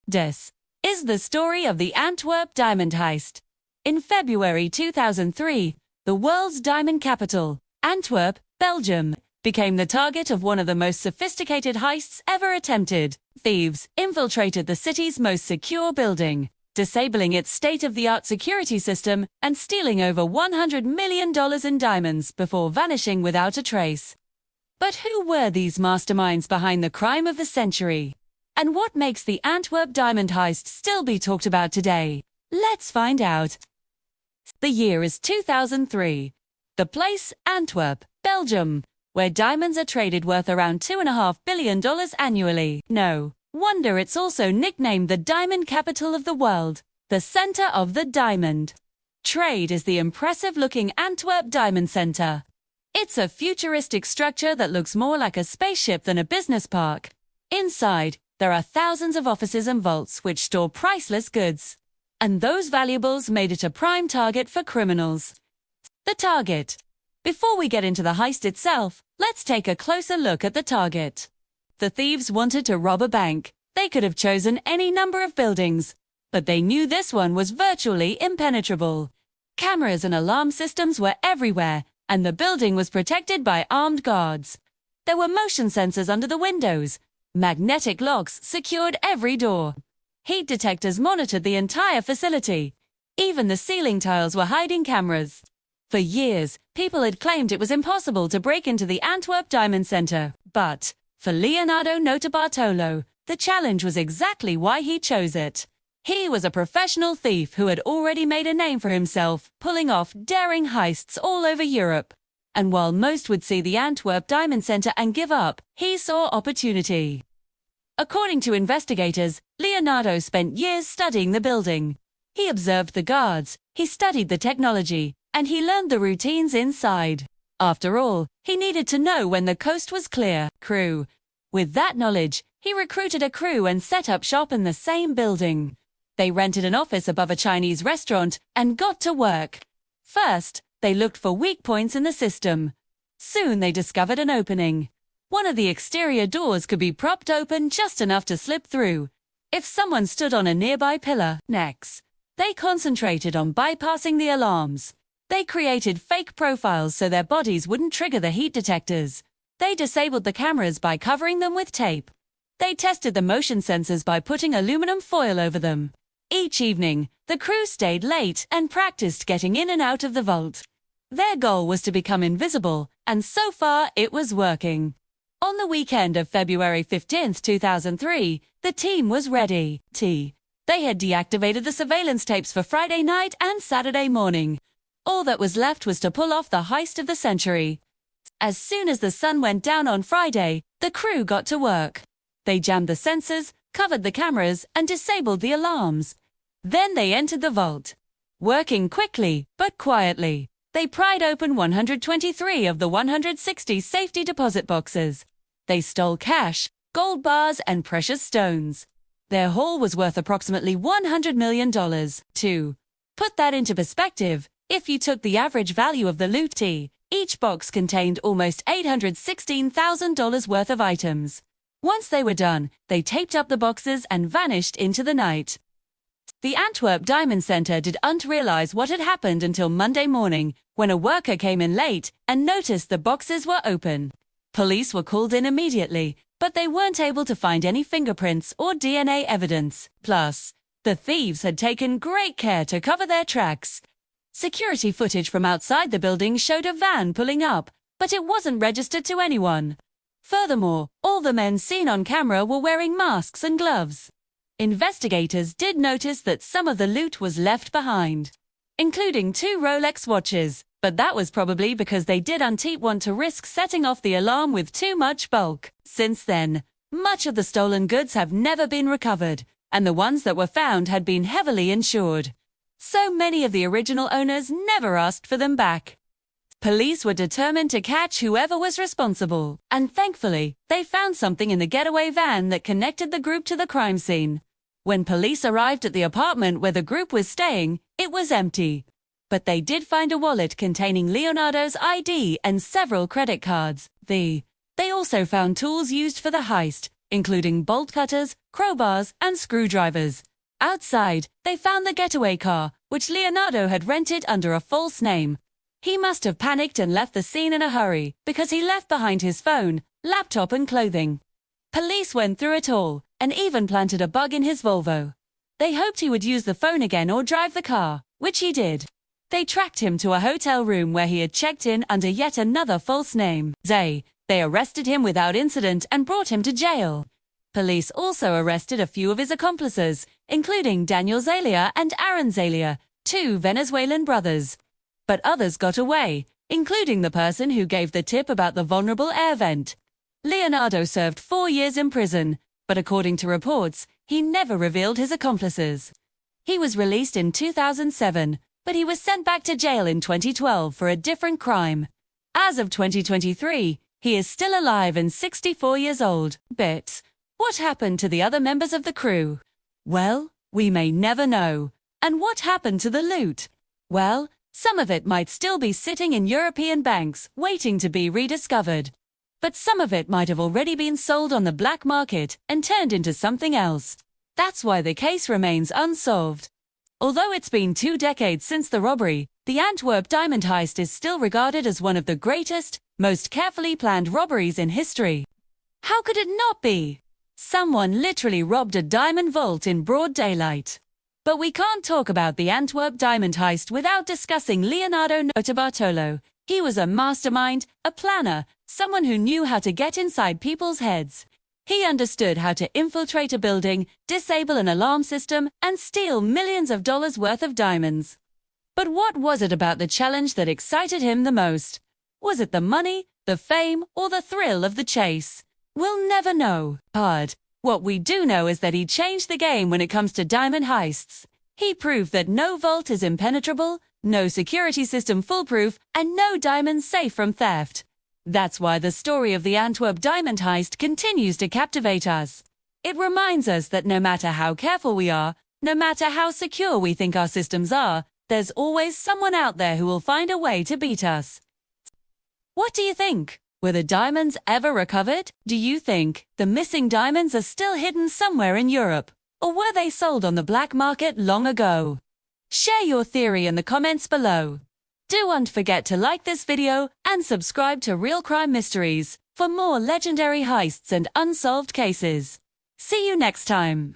This is the story of the Antwerp Diamond Heist. In February 2003, the world's diamond capital, Antwerp, Belgium, became the target of one of the most sophisticated heists ever attempted. Thieves infiltrated the city's most secure building, disabling its state-of-the-art security system and stealing over $100 million in diamonds before vanishing without a trace. But who were these masterminds behind the crime of the century? And what makes the Antwerp Diamond Heist still be talked about today? Let's find out. The year is 2003. The place, Antwerp, Belgium, where diamonds are traded worth around $2.5 billion annually. No wonder it's also nicknamed the diamond capital of the world, the center of the diamond trade is the impressive-looking Antwerp Diamond Center. It's a futuristic structure that looks more like a spaceship than a business park. Inside, there are thousands of offices and vaults which store priceless goods. And those valuables made it a prime target for criminals. The target. Before we get into the heist itself, let's take a closer look at the target. The thieves wanted to rob a bank. They could have chosen any number of buildings, but they knew this one was virtually impenetrable. Cameras and alarm systems were everywhere, and the building was protected by armed guards. There were motion sensors under the windows. Magnetic locks secured every door. Heat detectors monitored the entire facility. Even the ceiling tiles were hiding cameras. For years, people had claimed it was impossible to break into the Antwerp Diamond Center. But, for Leonardo Notarbartolo, the challenge was exactly why he chose it. He was a professional thief who had already made a name for himself, pulling off daring heists all over Europe. And while most would see the Antwerp Diamond Center and give up, he saw opportunity. According to investigators, Leonardo spent years studying the building. He observed the guards, he studied the technology, and he learned the routines inside. After all, he needed to know when the coast was clear. Crew. With that knowledge, he recruited a crew and set up shop in the same building. They rented an office above a Chinese restaurant and got to work. First, they looked for weak points in the system. Soon they discovered an opening. One of the exterior doors could be propped open just enough to slip through. If someone stood on a nearby pillar, next, they concentrated on bypassing the alarms. They created fake profiles so their bodies wouldn't trigger the heat detectors. They disabled the cameras by covering them with tape. They tested the motion sensors by putting aluminum foil over them. Each evening, the crew stayed late and practiced getting in and out of the vault. Their goal was to become invisible, and so far it was working. On the weekend of February 15, 2003, the team was ready. They had deactivated the surveillance tapes for Friday night and Saturday morning. All that was left was to pull off the heist of the century. As soon as the sun went down on Friday, the crew got to work. They jammed the sensors, covered the cameras, and disabled the alarms. Then they entered the vault. Working quickly, but quietly, they pried open 123 of the 160 safety deposit boxes. They stole cash, gold bars, and precious stones. Their haul was worth approximately $100 million. To put that into perspective, if you took the average value of the loot, each box contained almost $816,000 worth of items. Once they were done, they taped up the boxes and vanished into the night. The Antwerp Diamond Center didn't realize what had happened until Monday morning, when a worker came in late and noticed the boxes were open. Police were called in immediately, but they weren't able to find any fingerprints or DNA evidence. Plus, the thieves had taken great care to cover their tracks. Security footage from outside the building showed a van pulling up, but it wasn't registered to anyone. Furthermore, all the men seen on camera were wearing masks and gloves. Investigators did notice that some of the loot was left behind, including 2 Rolex watches, but that was probably because they didn't want to risk setting off the alarm with too much bulk. Since then, much of the stolen goods have never been recovered, and the ones that were found had been heavily insured. So many of the original owners never asked for them back. Police were determined to catch whoever was responsible, and thankfully, they found something in the getaway van that connected the group to the crime scene. When police arrived at the apartment where the group was staying, it was empty. But they did find a wallet containing Leonardo's ID and several credit cards. They also found tools used for the heist, including bolt cutters, crowbars, and screwdrivers. Outside, they found the getaway car, which Leonardo had rented under a false name. He must have panicked and left the scene in a hurry, because he left behind his phone, laptop, and clothing. Police went through it all, and even planted a bug in his Volvo. They hoped he would use the phone again or drive the car, which he did. They tracked him to a hotel room where he had checked in under yet another false name, Zay. They arrested him without incident and brought him to jail. Police also arrested a few of his accomplices, including Daniel Zalia and Aaron Zalia, two Venezuelan brothers. But others got away, including the person who gave the tip about the vulnerable air vent. Leonardo served 4 years in prison, but according to reports, he never revealed his accomplices. He was released in 2007, but he was sent back to jail in 2012 for a different crime. As of 2023, he is still alive and 64 years old. But what happened to the other members of the crew? Well, we may never know. And what happened to the loot? Well, some of it might still be sitting in European banks, waiting to be rediscovered. But some of it might have already been sold on the black market and turned into something else. That's why the case remains unsolved. Although it's been 2 decades since the robbery, the Antwerp Diamond Heist is still regarded as one of the greatest, most carefully planned robberies in history. How could it not be? Someone literally robbed a diamond vault in broad daylight. But we can't talk about the Antwerp Diamond Heist without discussing Leonardo Notarbartolo. He was a mastermind, a planner, someone who knew how to get inside people's heads. He understood how to infiltrate a building, disable an alarm system, and steal millions of dollars worth of diamonds. But what was it about the challenge that excited him the most? Was it the money, the fame, or the thrill of the chase? We'll never know. What we do know is that he changed the game when it comes to diamond heists. He proved that no vault is impenetrable, no security system foolproof, and no diamond safe from theft. That's why the story of the Antwerp Diamond Heist continues to captivate us. It reminds us that no matter how careful we are, no matter how secure we think our systems are, there's always someone out there who will find a way to beat us. What do you think? Were the diamonds ever recovered? Do you think the missing diamonds are still hidden somewhere in Europe? Or were they sold on the black market long ago? Share your theory in the comments below. Don't forget to like this video and subscribe to Real Crime Mysteries for more legendary heists and unsolved cases. See you next time.